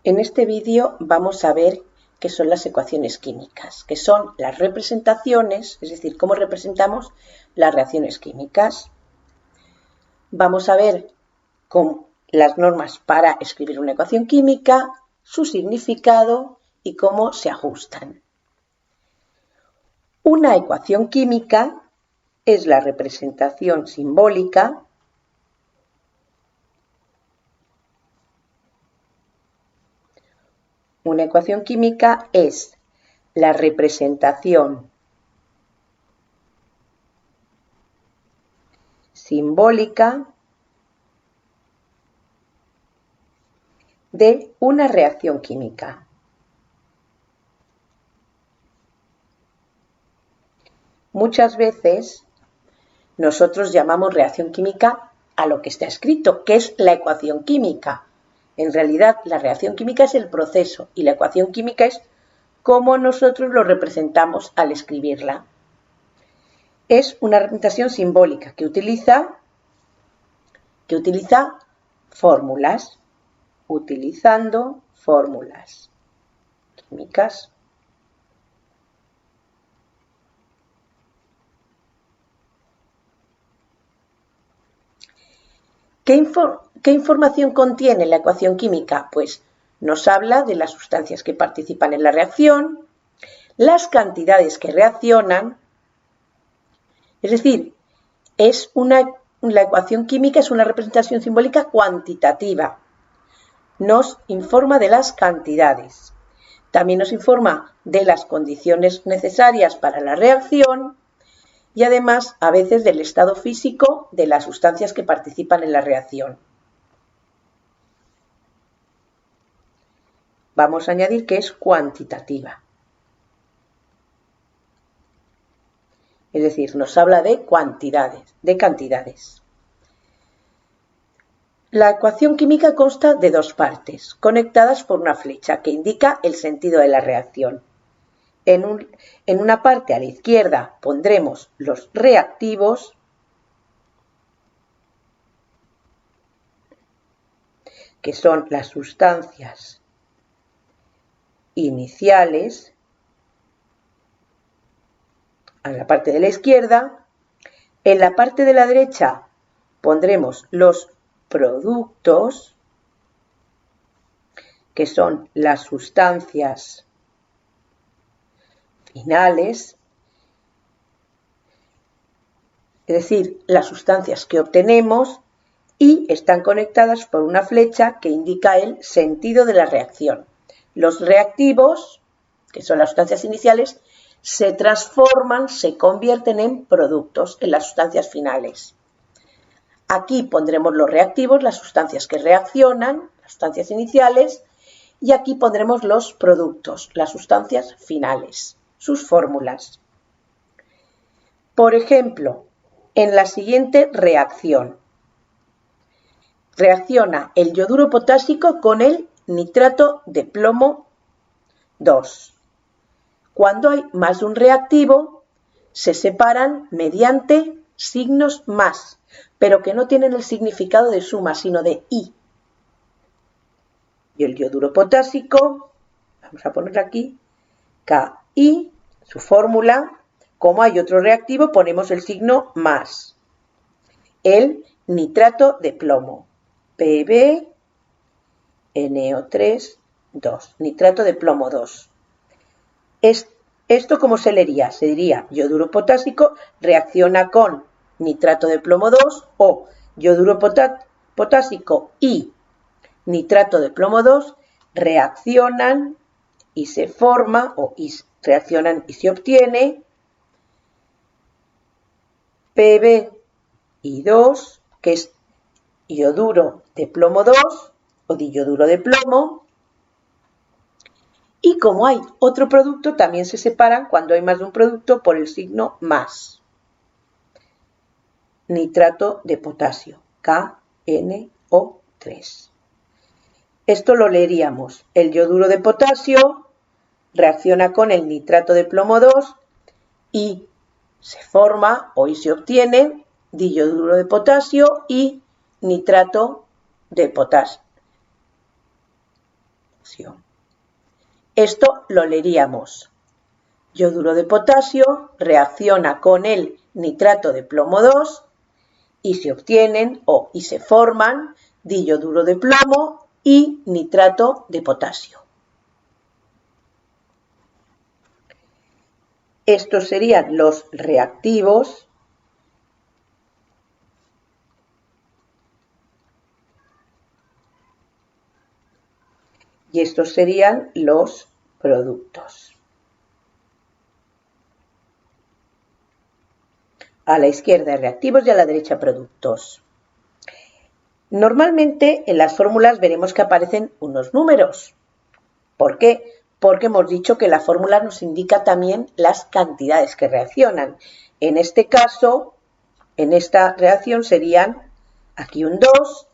En este vídeo vamos a ver qué son las ecuaciones químicas, que son las representaciones, es decir, cómo representamos las reacciones químicas. Vamos a ver las normas para escribir una ecuación química, su significado y cómo se ajustan. Una ecuación química es la representación simbólica Una ecuación química es la representación simbólica de una reacción química. Muchas veces nosotros llamamos reacción química a lo que está escrito, que es la ecuación química. En realidad, la reacción química es el proceso y la ecuación química es cómo nosotros lo representamos al escribirla. Es una representación simbólica que utiliza fórmulas, utilizando fórmulas químicas. ¿Qué información contiene la ecuación química? Pues nos habla de las sustancias que participan en la reacción, las cantidades que reaccionan, es decir, la ecuación química es una representación simbólica cuantitativa. Nos informa de las cantidades. También nos informa de las condiciones necesarias para la reacción y además a veces del estado físico de las sustancias que participan en la reacción. Vamos a añadir que es cuantitativa. Es decir, nos habla de cantidades. La ecuación química consta de dos partes, conectadas por una flecha que indica el sentido de la reacción. En una parte a la izquierda pondremos los reactivos, que son las sustancias iniciales, a la parte de la izquierda. En la parte de la derecha pondremos los productos, que son las sustancias finales, es decir, las sustancias que obtenemos y están conectadas por una flecha que indica el sentido de la reacción. Los reactivos, que son las sustancias iniciales, se transforman, se convierten en productos, en las sustancias finales. Aquí pondremos los reactivos, las sustancias que reaccionan, las sustancias iniciales, y aquí pondremos los productos, las sustancias finales, sus fórmulas. Por ejemplo, en la siguiente reacción, reacciona el yoduro potásico con el nitrato de plomo 2. Cuando hay más de un reactivo, se separan mediante signos más, pero que no tienen el significado de suma, sino de y. Y el yoduro potásico, vamos a poner aquí, KI, su fórmula. Como hay otro reactivo, ponemos el signo más. El nitrato de plomo, PbNO3, 2, nitrato de plomo 2. ¿Esto cómo se leería? Se diría yoduro potásico reacciona con nitrato de plomo 2 o yoduro potásico y nitrato de plomo 2 reaccionan y se forma reaccionan y se obtiene PbI2, que es yoduro de plomo 2 o diyoduro de plomo. Y como hay otro producto, también se separan cuando hay más de un producto por el signo más. Nitrato de potasio, KNO3. Esto lo leeríamos. El yoduro de potasio reacciona con el nitrato de plomo 2 y se forma y se obtiene diyoduro de potasio y nitrato de potasio. reacción. Esto lo leeríamos. Yoduro de potasio reacciona con el nitrato de plomo 2 y se obtienen y se forman diyoduro de plomo y nitrato de potasio. Estos serían los reactivos y estos serían los productos. A la izquierda reactivos y a la derecha productos. Normalmente en las fórmulas veremos que aparecen unos números. ¿Por qué? Porque hemos dicho que la fórmula nos indica también las cantidades que reaccionan. En este caso, en esta reacción serían aquí un 2,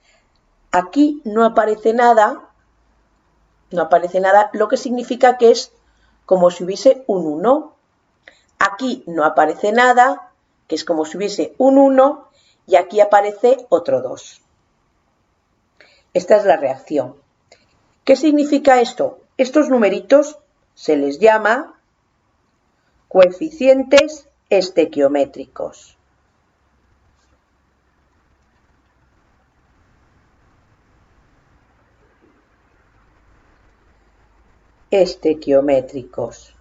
aquí no aparece nada, lo que significa que es como si hubiese un 1. Aquí no aparece nada, que es como si hubiese un 1, y aquí aparece otro 2. Esta es la reacción. ¿Qué significa esto? Estos numeritos se les llama coeficientes estequiométricos. Estequiométricos.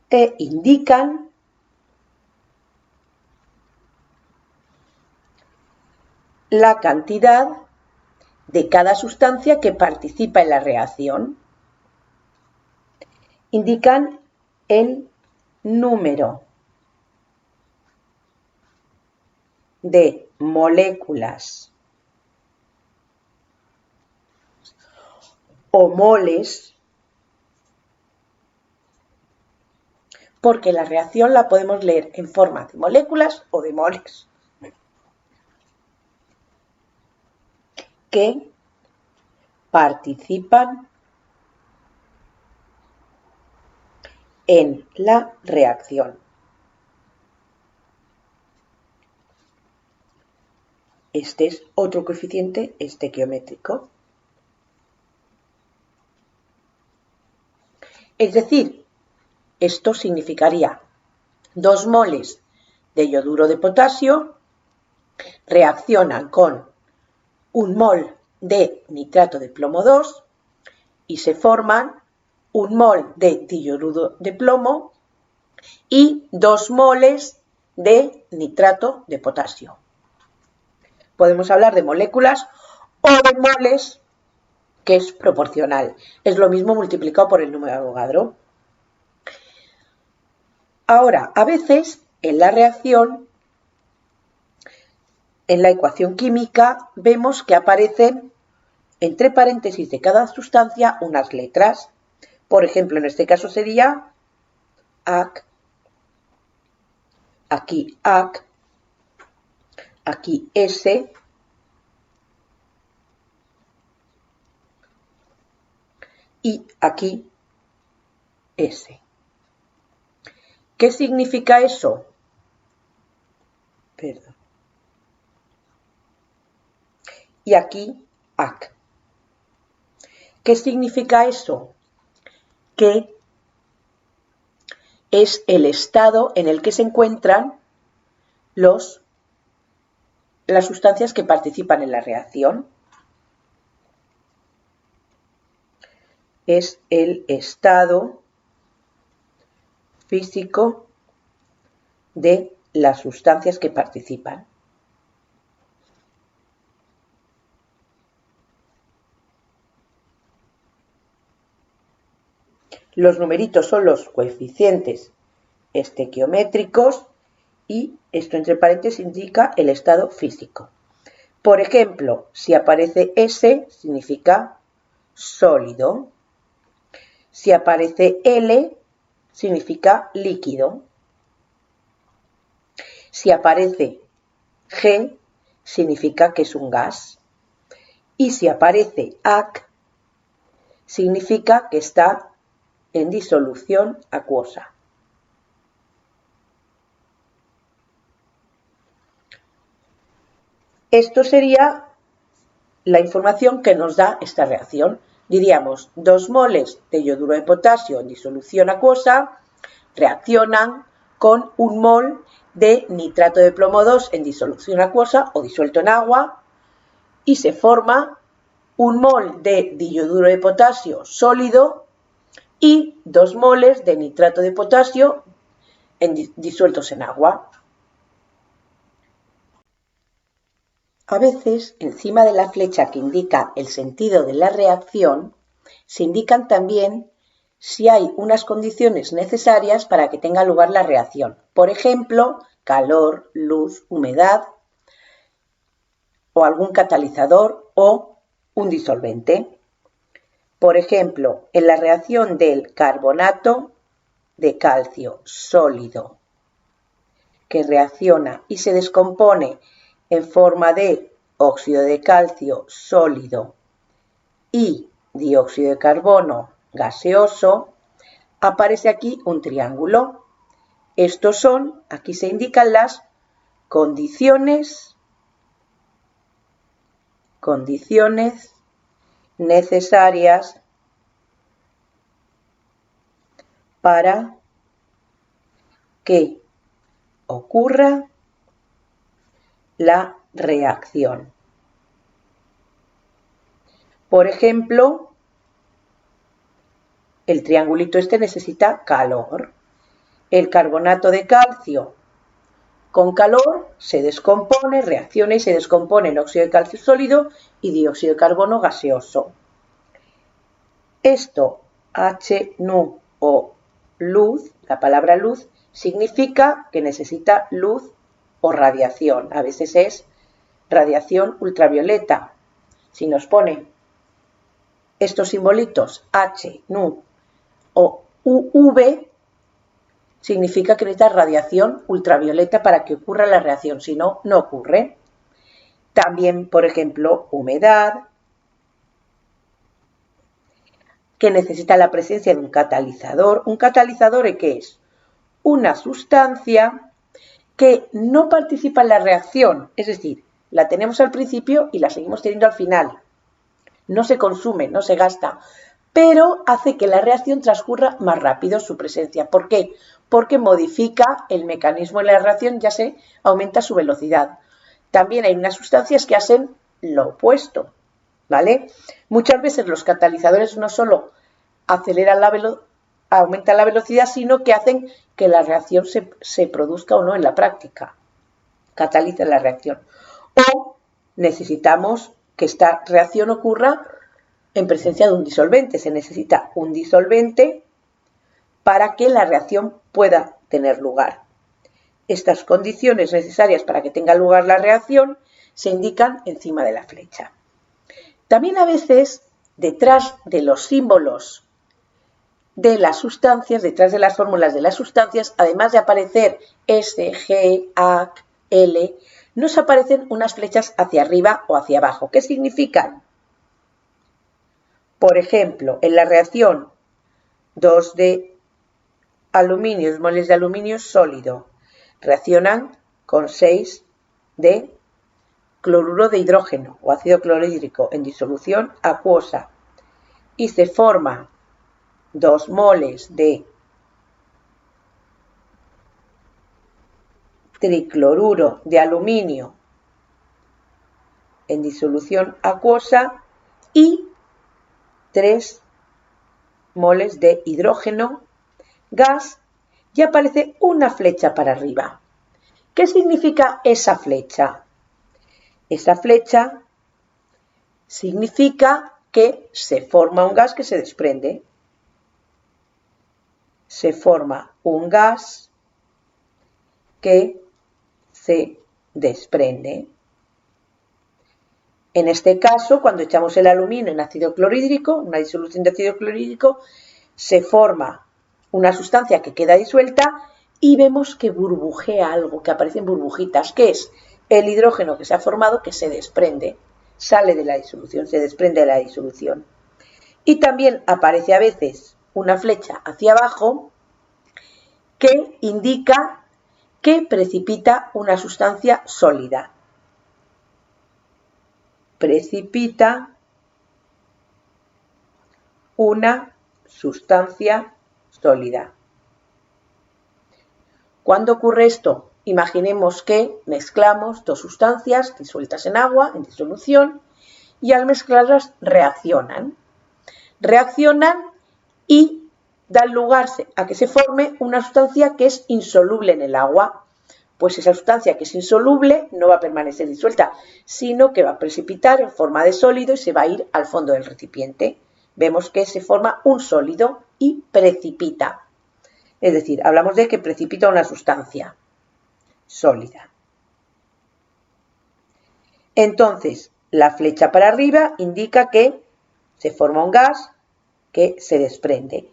E indican la cantidad de cada sustancia que participa en la reacción. Indican el número de moléculas o moles, porque la reacción la podemos leer en forma de moléculas o de moles, que participan en la reacción. Este es otro coeficiente estequiométrico. Es decir, esto significaría 2 moles de yoduro de potasio reaccionan con 1 mol de nitrato de plomo 2 y se forman 1 mol de diyoduro de plomo y 2 moles de nitrato de potasio. Podemos hablar de moléculas o de moles, que es proporcional. Es lo mismo multiplicado por el número de Avogadro. Ahora, a veces en la reacción, en la ecuación química, vemos que aparecen entre paréntesis de cada sustancia unas letras. Por ejemplo, en este caso sería AC, aquí AC, aquí S, y aquí S. ¿Qué significa eso? Perdón. Y aquí AC. ¿Qué significa eso? Que es el estado en el que se encuentran las sustancias que participan en la reacción. Es el estado físico de las sustancias que participan. Los numeritos son los coeficientes estequiométricos y esto entre paréntesis indica el estado físico. Por ejemplo, si aparece S significa sólido. Si aparece L significa líquido. Si aparece G significa que es un gas. Y si aparece AC significa que está en disolución acuosa. Esto sería la información que nos da esta reacción. Diríamos, 2 moles de yoduro de potasio en disolución acuosa reaccionan con 1 mol de nitrato de plomo 2 en disolución acuosa o disuelto en agua y se forma 1 mol de diyoduro de potasio sólido y 2 moles de nitrato de potasio disueltos en agua. A veces, encima de la flecha que indica el sentido de la reacción, se indican también si hay unas condiciones necesarias para que tenga lugar la reacción. Por ejemplo, calor, luz, humedad o algún catalizador o un disolvente. Por ejemplo, en la reacción del carbonato de calcio sólido que reacciona y se descompone en forma de óxido de calcio sólido y dióxido de carbono gaseoso, aparece aquí un triángulo. Estos son, aquí se indican las condiciones necesarias para que ocurra la reacción. Por ejemplo, el triangulito este necesita calor. El carbonato de calcio con calor se descompone, reacciona y se descompone en óxido de calcio sólido y dióxido de carbono gaseoso. Esto, HNu o luz, la palabra luz, significa que necesita luz o radiación. A veces es radiación ultravioleta. Si nos pone estos simbolitos H, NU o UV, significa que necesita radiación ultravioleta para que ocurra la reacción, si no, no ocurre. También, por ejemplo, humedad, que necesita la presencia de un catalizador. ¿Un catalizador qué es? Una sustancia que no participa en la reacción, es decir, la tenemos al principio y la seguimos teniendo al final. No se consume, no se gasta, pero hace que la reacción transcurra más rápido su presencia. ¿Por qué? Porque modifica el mecanismo de la reacción, ya se aumenta su velocidad. También hay unas sustancias que hacen lo opuesto, ¿vale? Muchas veces los catalizadores no solo aumentan la velocidad, sino que hacen que la reacción se produzca o no en la práctica. Catalizan la reacción. O necesitamos que esta reacción ocurra en presencia de un disolvente. Se necesita un disolvente para que la reacción pueda tener lugar. Estas condiciones necesarias para que tenga lugar la reacción se indican encima de la flecha. También a veces, detrás de los símbolos de las sustancias, detrás de las fórmulas de las sustancias, además de aparecer S, G, A, L, nos aparecen unas flechas hacia arriba o hacia abajo. ¿Qué significan? Por ejemplo, en la reacción 2 de aluminio, 2 moles de aluminio sólido, reaccionan con 6 de cloruro de hidrógeno o ácido clorhídrico en disolución acuosa y se forma 2 moles de tricloruro de aluminio en disolución acuosa y 3 moles de hidrógeno gas y aparece una flecha para arriba. ¿Qué significa esa flecha? Esa flecha significa que se forma un gas que se desprende. Se forma un gas que se desprende. En este caso, cuando echamos el aluminio en ácido clorhídrico, una disolución de ácido clorhídrico, se forma una sustancia que queda disuelta y vemos que burbujea algo, que aparecen burbujitas, que es el hidrógeno que se ha formado, que se desprende, sale de la disolución, se desprende de la disolución. Y también aparece a veces una flecha hacia abajo que indica que precipita una sustancia sólida. precipita una sustancia sólida. ¿Cuándo ocurre esto? Imaginemos que mezclamos dos sustancias disueltas en agua, en disolución, y al mezclarlas reaccionan. Reaccionan y dan lugar a que se forme una sustancia que es insoluble en el agua. Pues esa sustancia que es insoluble no va a permanecer disuelta, sino que va a precipitar en forma de sólido y se va a ir al fondo del recipiente. Vemos que se forma un sólido y precipita. Es decir, hablamos de que precipita una sustancia sólida. Entonces, la flecha para arriba indica que se forma un gas que se desprende.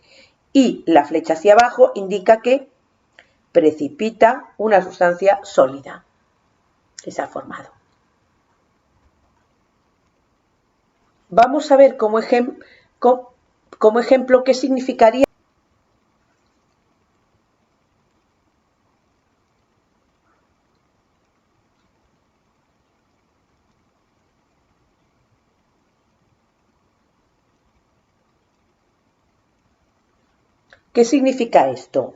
Y la flecha hacia abajo indica que precipita una sustancia sólida que se ha formado. Vamos a ver como ejemplo qué significaría. ¿Qué significa esto?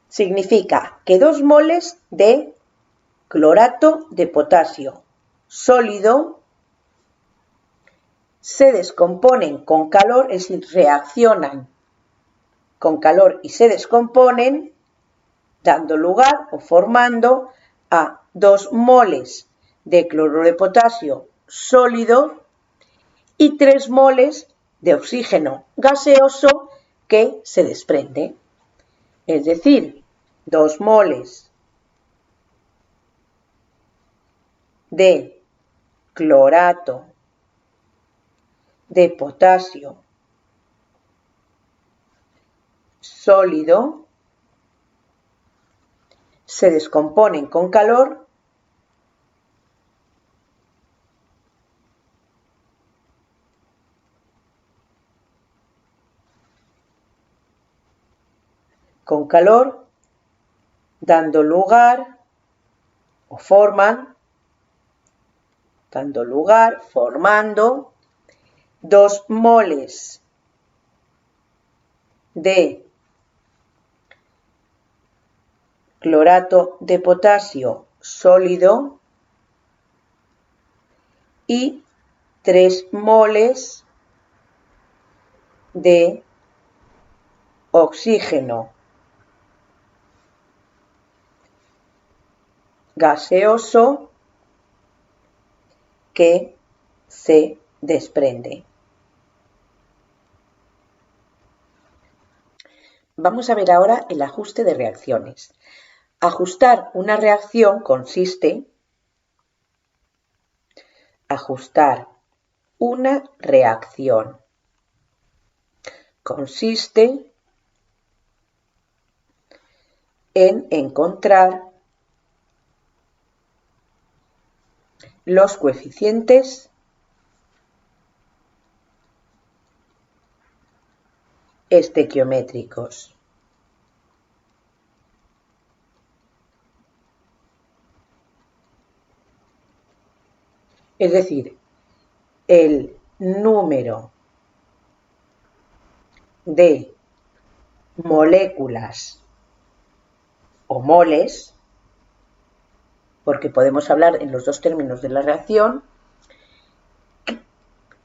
Significa que 2 moles de clorato de potasio sólido se descomponen con calor, es decir, reaccionan con calor y se descomponen, dando lugar o formando a 2 moles de cloruro de potasio sólido y 3 moles de oxígeno gaseoso que se desprende. Es decir, 2 moles de clorato de potasio sólido se descomponen con calor dando lugar o formando 2 moles de clorato de potasio sólido y 3 moles de oxígeno gaseoso que se desprende. Vamos a ver ahora el ajuste de reacciones. Ajustar una reacción consiste en encontrar los coeficientes estequiométricos. Es decir, el número de moléculas o moles, porque podemos hablar en los dos términos de la reacción,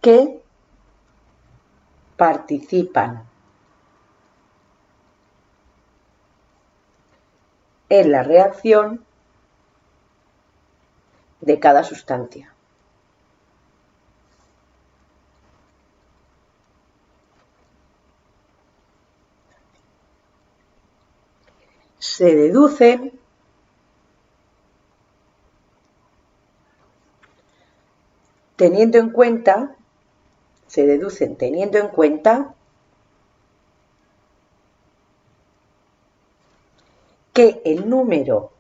que participan en la reacción de cada sustancia. Se deducen teniendo en cuenta que el número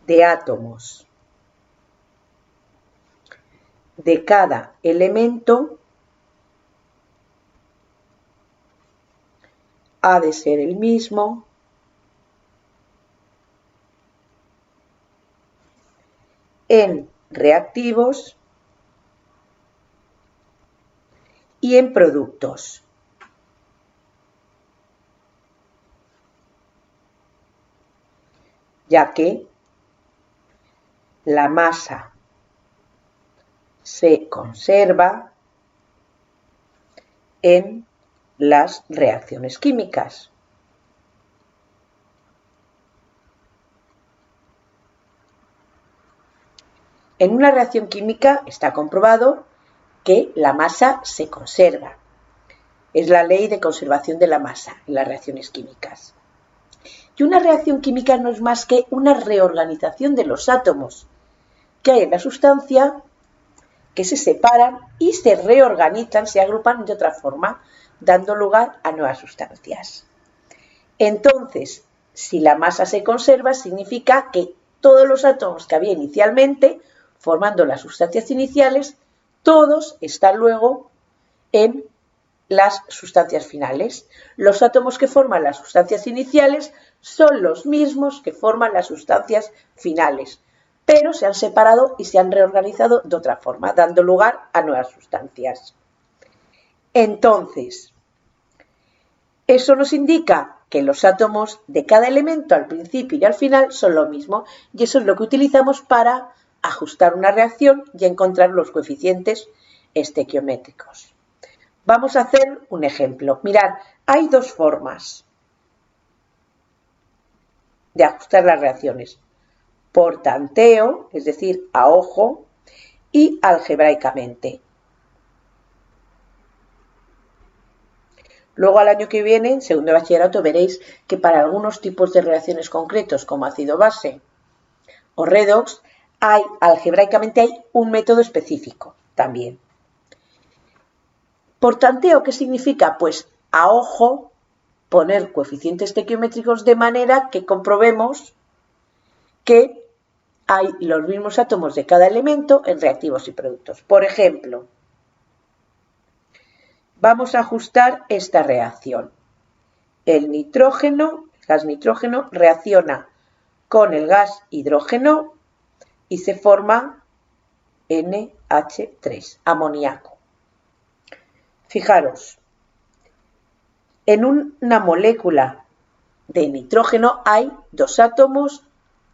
de átomos de cada elemento ha de ser el mismo en reactivos y en productos. Ya que la masa se conserva en las reacciones químicas. En una reacción química está comprobado que la masa se conserva. Es la ley de conservación de la masa en las reacciones químicas. Y una reacción química no es más que una reorganización de los átomos que hay en la sustancia, que se separan y se reorganizan, se agrupan de otra forma, dando lugar a nuevas sustancias. Entonces, si la masa se conserva, significa que todos los átomos que había inicialmente, formando las sustancias iniciales, todos están luego en las sustancias finales. Los átomos que forman las sustancias iniciales son los mismos que forman las sustancias finales, pero se han separado y se han reorganizado de otra forma, dando lugar a nuevas sustancias. Entonces, eso nos indica que los átomos de cada elemento al principio y al final son lo mismo, y eso es lo que utilizamos para ajustar una reacción y encontrar los coeficientes estequiométricos. Vamos a hacer un ejemplo. Mirad, hay dos formas de ajustar las reacciones: por tanteo, es decir, a ojo, y algebraicamente. Luego, al año que viene, en segundo de bachillerato, veréis que para algunos tipos de reacciones concretos, como ácido-base o redox, algebraicamente hay un método específico también. Por tanteo, ¿qué significa? Pues a ojo poner coeficientes estequiométricos de manera que comprobemos que hay los mismos átomos de cada elemento en reactivos y productos. Por ejemplo, vamos a ajustar esta reacción. El nitrógeno, el gas nitrógeno, reacciona con el gas hidrógeno y se forma NH3, amoníaco. Fijaros, en una molécula de nitrógeno hay dos átomos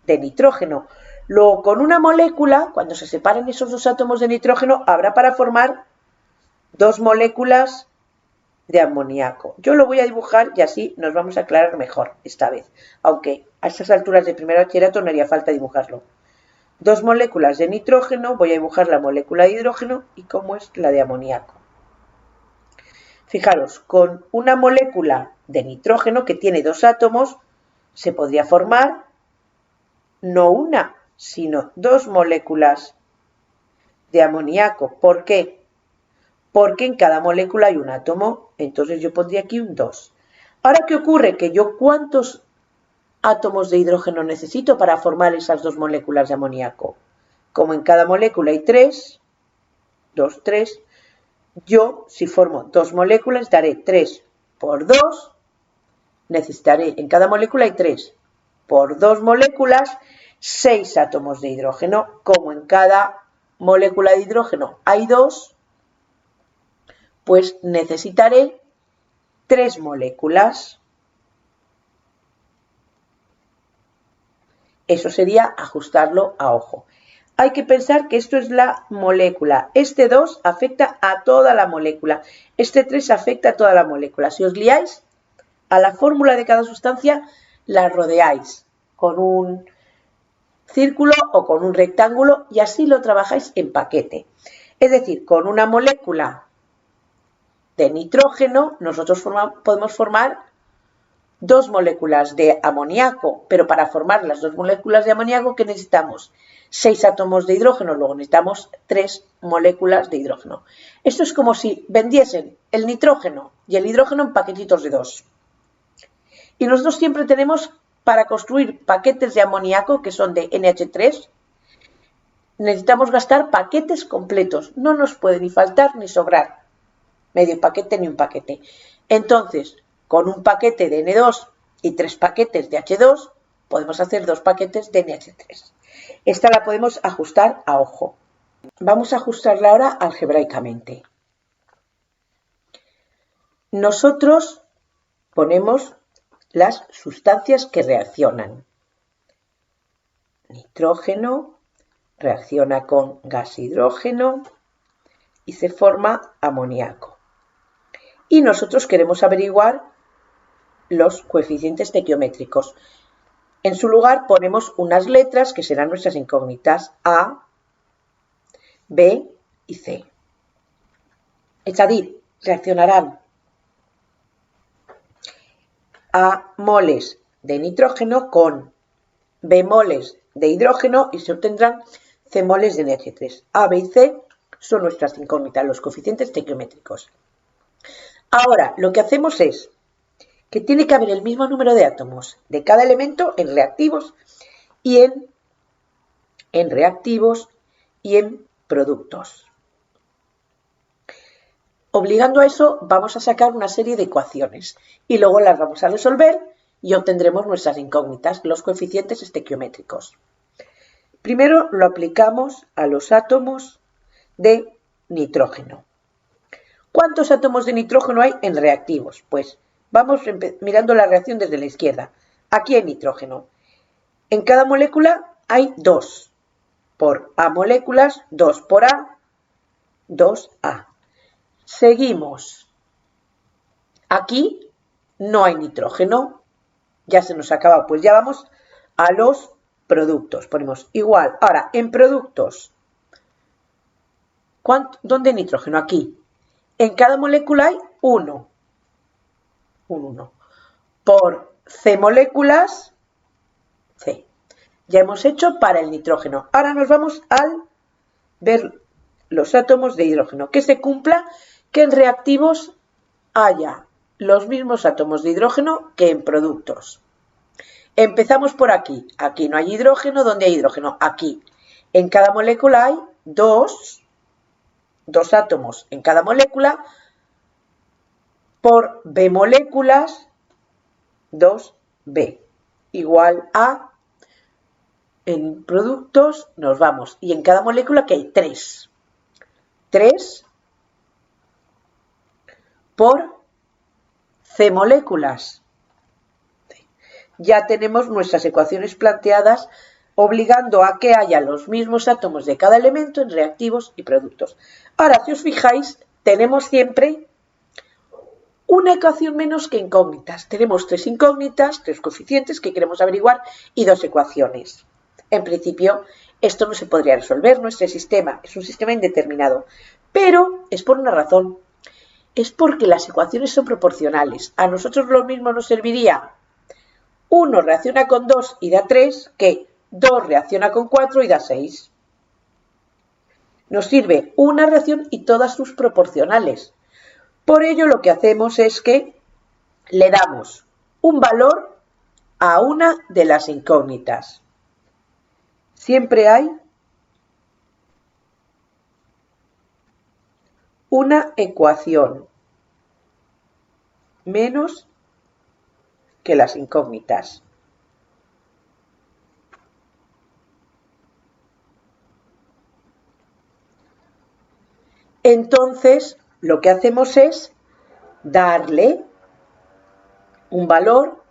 de nitrógeno. Luego, con una molécula, cuando se separen esos dos átomos de nitrógeno, habrá para formar dos moléculas de amoníaco. Yo lo voy a dibujar y así nos vamos a aclarar mejor esta vez, aunque a estas alturas de primer bachillerato no haría falta dibujarlo. Dos moléculas de nitrógeno, voy a dibujar la molécula de hidrógeno y cómo es la de amoníaco. Fijaros, con una molécula de nitrógeno que tiene dos átomos, se podría formar no una, sino dos moléculas de amoníaco. ¿Por qué? Porque en cada molécula hay un átomo, entonces yo pondría aquí un 2. Ahora, ¿qué ocurre? Que yo, ¿cuántos átomos de hidrógeno necesito para formar esas dos moléculas de amoníaco? Como en cada molécula hay 3, 2, 3, yo, si formo dos moléculas, daré 3 por 2, necesitaré, en cada molécula hay 3 por 2 moléculas, 6 átomos de hidrógeno. Como en cada molécula de hidrógeno hay 2, pues necesitaré 3 moléculas. Eso sería ajustarlo a ojo. Hay que pensar que esto es la molécula. Este 2 afecta a toda la molécula. Este 3 afecta a toda la molécula. Si os liáis, a la fórmula de cada sustancia la rodeáis con un círculo o con un rectángulo y así lo trabajáis en paquete. Es decir, con una molécula de nitrógeno nosotros podemos formar dos moléculas de amoníaco, pero para formar las dos moléculas de amoníaco, ¿qué necesitamos? 6 átomos de hidrógeno, luego necesitamos 3 moléculas de hidrógeno. Esto es como si vendiesen el nitrógeno y el hidrógeno en paquetitos de 2. Y nosotros siempre tenemos, para construir paquetes de amoníaco, que son de NH3, necesitamos gastar paquetes completos. No nos puede ni faltar ni sobrar medio paquete ni un paquete. Entonces, con un paquete de N2 y 3 paquetes de H2, podemos hacer 2 paquetes de NH3. Esta la podemos ajustar a ojo. Vamos a ajustarla ahora algebraicamente. Nosotros ponemos las sustancias que reaccionan. Nitrógeno reacciona con gas hidrógeno y se forma amoníaco. Y nosotros queremos averiguar los coeficientes estequiométricos. En su lugar ponemos unas letras que serán nuestras incógnitas A, B y C. Es decir, reaccionarán A moles de nitrógeno con B moles de hidrógeno y se obtendrán C moles de NH3. A, B y C son nuestras incógnitas, los coeficientes estequiométricos. Ahora, lo que hacemos es que tiene que haber el mismo número de átomos de cada elemento en reactivos y en reactivos y en productos. Obligando a eso, vamos a sacar una serie de ecuaciones y luego las vamos a resolver y obtendremos nuestras incógnitas, los coeficientes estequiométricos. Primero lo aplicamos a los átomos de nitrógeno. ¿Cuántos átomos de nitrógeno hay en reactivos? Pues vamos mirando la reacción desde la izquierda. Aquí hay nitrógeno. En cada molécula hay 2. Por A moléculas, 2 por A, 2A. Seguimos. Aquí no hay nitrógeno. Ya se nos acaba, pues ya vamos a los productos. Ponemos igual. Ahora, en productos, ¿dónde hay nitrógeno? Aquí. En cada molécula hay 1. Un 1. Por C moléculas, C. Ya hemos hecho para el nitrógeno. Ahora nos vamos al ver los átomos de hidrógeno. Que se cumpla que en reactivos haya los mismos átomos de hidrógeno que en productos. Empezamos por aquí. Aquí no hay hidrógeno. ¿Dónde hay hidrógeno? Aquí. En cada molécula hay 2 átomos en cada molécula. Por B moléculas, 2B. Igual a, en productos nos vamos. Y en cada molécula que hay 3. 3 por C moléculas. Ya tenemos nuestras ecuaciones planteadas obligando a que haya los mismos átomos de cada elemento en reactivos y productos. Ahora, si os fijáis, tenemos siempre una ecuación menos que incógnitas. Tenemos 3 incógnitas, 3 coeficientes que queremos averiguar y 2 ecuaciones. En principio, esto no se podría resolver. Nuestro sistema es un sistema indeterminado, pero es por una razón. Es porque las ecuaciones son proporcionales. A nosotros lo mismo nos serviría 1 reacciona con 2 y da 3 que 2 reacciona con 4 y da 6. Nos sirve una reacción y todas sus proporcionales. Por ello lo que hacemos es que le damos un valor a una de las incógnitas. Siempre hay una ecuación menos que las incógnitas. Entonces, lo que hacemos es darle un valor,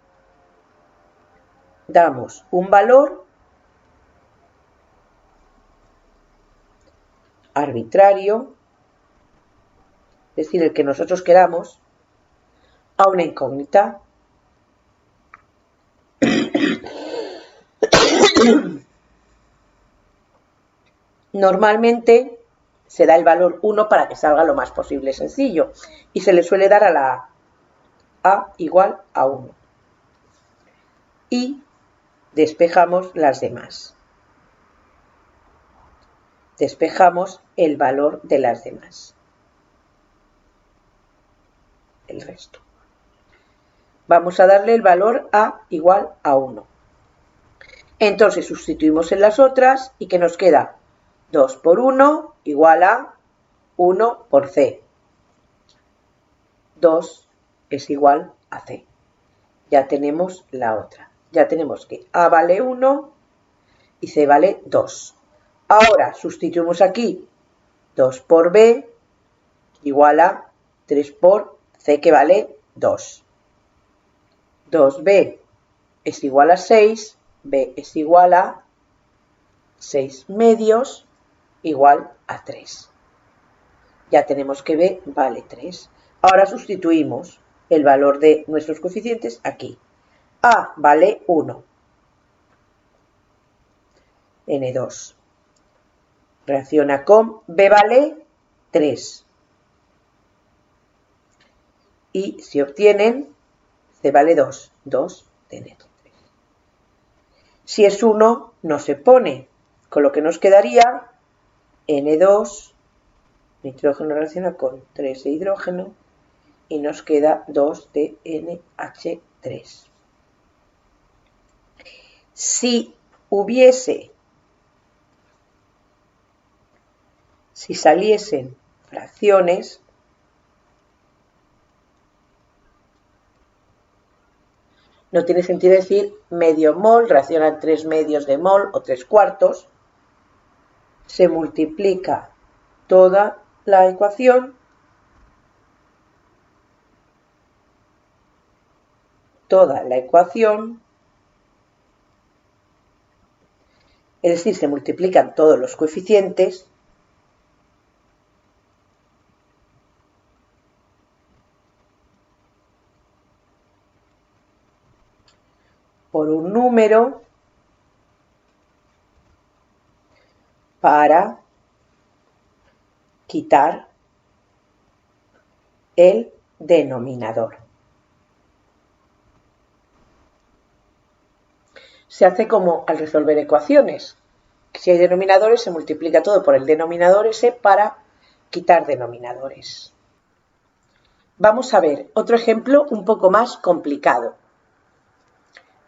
damos un valor arbitrario, es decir, el que nosotros queramos, a una incógnita. Normalmente se da el valor 1 para que salga lo más posible sencillo y se le suele dar a la A igual a 1 y despejamos las demás. Despejamos el valor de las demás. El resto. Vamos a darle el valor A igual a 1. Entonces sustituimos en las otras y ¿qué nos queda? 2 por 1 igual a 1 por C. 2 es igual a C. Ya tenemos la otra. Ya tenemos que A vale 1 y C vale 2. Ahora sustituimos aquí 2 por B igual a 3 por C que vale 2. 2B es igual a 6, B es igual a 6 medios igual a 3. Ya tenemos que B vale 3. Ahora sustituimos el valor de nuestros coeficientes aquí. A vale 1. N2. Reacciona con B vale 3. Y si obtienen C vale 2. 2 de N3. Si es 1, no se pone, con lo que nos quedaría N2, nitrógeno reacciona con 3 de hidrógeno y nos queda 2 de NH3. Si saliesen fracciones, no tiene sentido decir medio mol, reaccionan 3 medios de mol o 3 cuartos. Se multiplica toda la ecuación, es decir, se multiplican todos los coeficientes por un número para quitar el denominador. Se hace como al resolver ecuaciones. Si hay denominadores, se multiplica todo por el denominador ese para quitar denominadores. Vamos a ver otro ejemplo un poco más complicado.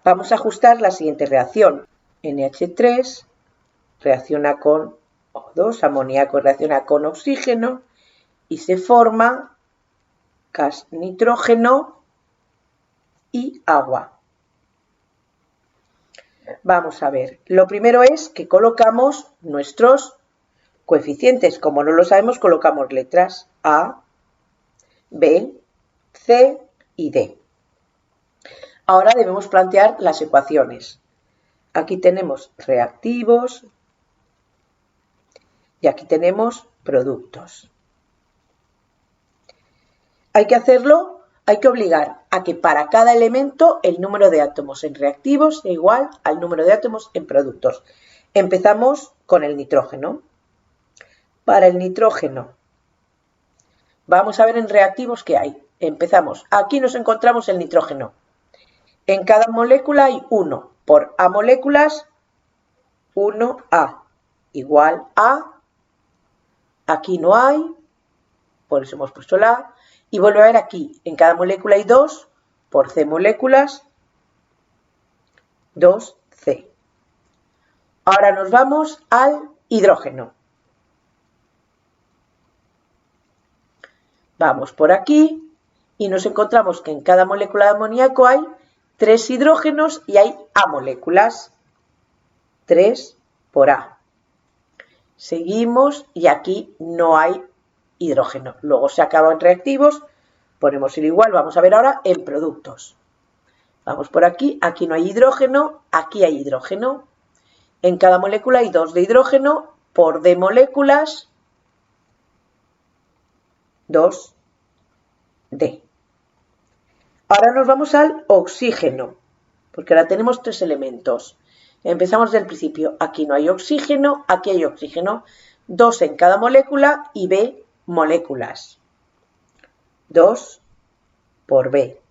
Vamos a ajustar la siguiente reacción. NH3 reacciona con O2, amoníaco reacciona con oxígeno y se forma gas nitrógeno y agua. Vamos a ver, lo primero es que colocamos nuestros coeficientes. Como no lo sabemos, colocamos letras A, B, C y D. Ahora debemos plantear las ecuaciones. Aquí tenemos reactivos y aquí tenemos productos. Hay que obligar a que para cada elemento el número de átomos en reactivos sea igual al número de átomos en productos. Empezamos con el nitrógeno. Para el nitrógeno, vamos a ver en reactivos qué hay. Empezamos. Aquí nos encontramos el nitrógeno. En cada molécula hay 1. Por A moléculas, 1A igual a. Aquí no hay, por eso hemos puesto la A. Y vuelve a ver aquí, en cada molécula hay 2, por C moléculas, 2C. Ahora nos vamos al hidrógeno. Vamos por aquí y nos encontramos que en cada molécula de amoníaco hay 3 hidrógenos y hay A moléculas. 3 por A. Seguimos y aquí no hay hidrógeno. Luego se acaba en reactivos, ponemos el igual. Vamos a ver ahora en productos. Vamos por aquí, aquí no hay hidrógeno, aquí hay hidrógeno. En cada molécula hay 2 de hidrógeno, por D moléculas, 2D. Ahora nos vamos al oxígeno, porque ahora tenemos 3 elementos. Empezamos desde el principio. Aquí no hay oxígeno, aquí hay oxígeno. 2 en cada molécula y B moléculas. 2 por B.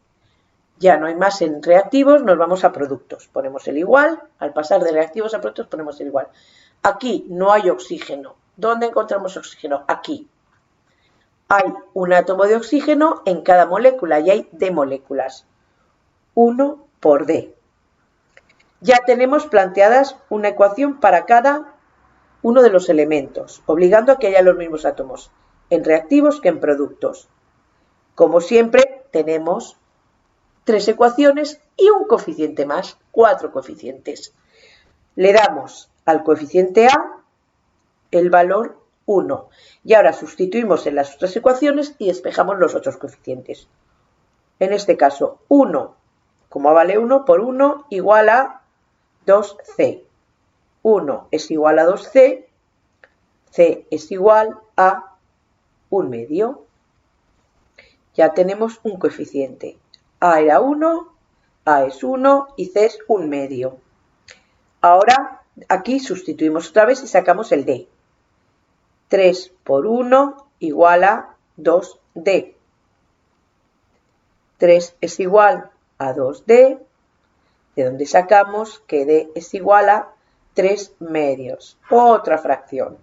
Ya no hay más en reactivos, nos vamos a productos. Ponemos el igual. Al pasar de reactivos a productos ponemos el igual. Aquí no hay oxígeno. ¿Dónde encontramos oxígeno? Aquí. Hay un átomo de oxígeno en cada molécula y hay D moléculas. 1 por D. Ya tenemos planteadas una ecuación para cada uno de los elementos, obligando a que haya los mismos átomos en reactivos que en productos. Como siempre, tenemos 3 ecuaciones y un coeficiente más, 4 coeficientes. Le damos al coeficiente A el valor 1. Y ahora sustituimos en las otras ecuaciones y despejamos los otros coeficientes. En este caso, 1, como A vale 1, por 1 igual a 2C. 1 es igual a 2C, C es igual a 1 medio. Ya tenemos un coeficiente. A era 1, A es 1 y C es 1 medio. Ahora aquí sustituimos otra vez y sacamos el D. 3 por 1 igual a 2D. 3 es igual a 2D, de donde sacamos que D es igual a 3 medios. Otra fracción.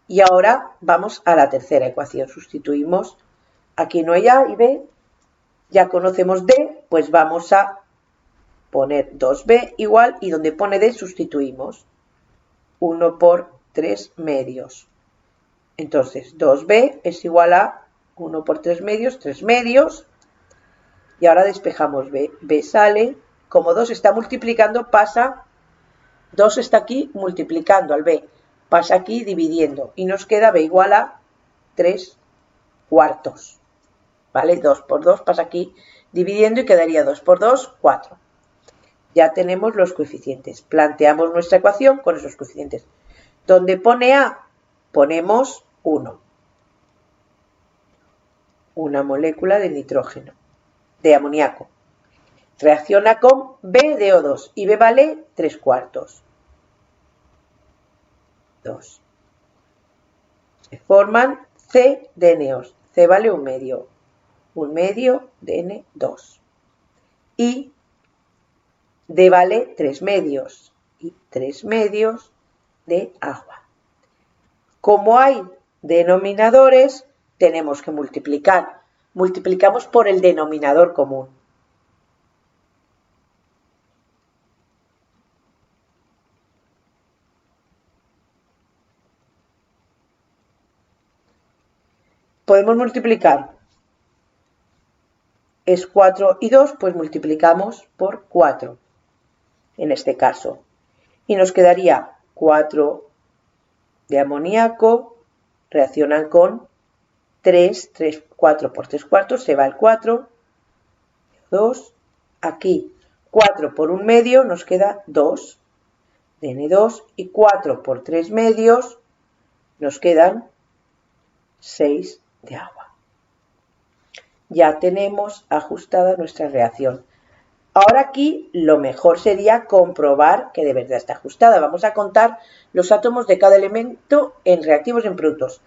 Y ahora vamos a la tercera ecuación. Sustituimos. Aquí no hay A y B. Ya conocemos D, pues vamos a poner 2B igual y donde pone D sustituimos. 1 por 3 medios. Entonces 2B es igual a 1 por 3 medios. Y ahora despejamos B. B sale, como 2 está multiplicando, pasa, 2 está aquí multiplicando al B. Pasa aquí dividiendo y nos queda B igual a 3 cuartos. ¿Vale? 2 por 2 pasa aquí dividiendo y quedaría 2 por 2, 4. Ya tenemos los coeficientes. Planteamos nuestra ecuación con esos coeficientes. Donde pone A, ponemos 1. Una molécula de nitrógeno, de amoníaco. Reacciona con B de O2 y B vale 3 cuartos. 2. Se forman C de NOs. C vale 1 medio. 1 medio de N2. Y D vale 3 medios. Y 3 medios de agua. Como hay denominadores, tenemos que multiplicar. Multiplicamos por el denominador común. Podemos multiplicar. Es 4 y 2, pues multiplicamos por 4. En este caso. Y nos quedaría 4 de amoníaco. Reaccionan con 3, 4 por 3 cuartos, se va el 4, 2, aquí 4 por 1 medio nos queda 2 de N2 y 4 por 3 medios nos quedan 6 de agua. Ya tenemos ajustada nuestra reacción. Ahora aquí lo mejor sería comprobar que de verdad está ajustada. Vamos a contar los átomos de cada elemento en reactivos y en productos.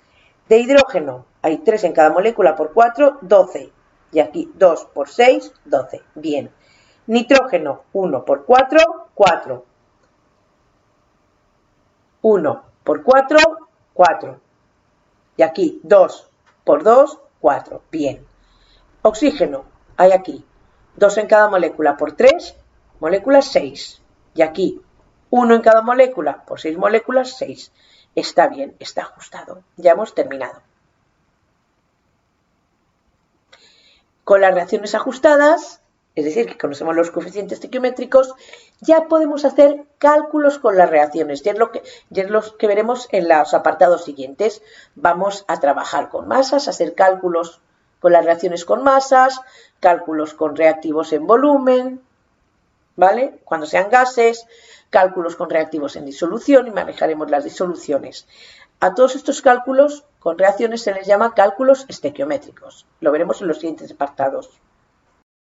De hidrógeno hay 3 en cada molécula por 4, 12. Y aquí 2 por 6, 12. Bien. Nitrógeno 1 por 4, 4. 1 por 4, 4. Y aquí 2 por 2, 4. Bien. Oxígeno hay aquí 2 en cada molécula por 3, moléculas 6. Y aquí 1 en cada molécula por 6 moléculas, 6. Está bien, está ajustado. Ya hemos terminado. Con las reacciones ajustadas, es decir, que conocemos los coeficientes estequiométricos, ya podemos hacer cálculos con las reacciones. Ya es lo que veremos en los apartados siguientes. Vamos a trabajar con masas, a hacer cálculos con las reacciones con masas, cálculos con reactivos en volumen, ¿vale? Cuando sean gases, cálculos con reactivos en disolución y manejaremos las disoluciones. A todos estos cálculos con reacciones se les llama cálculos estequiométricos. Lo veremos en los siguientes apartados.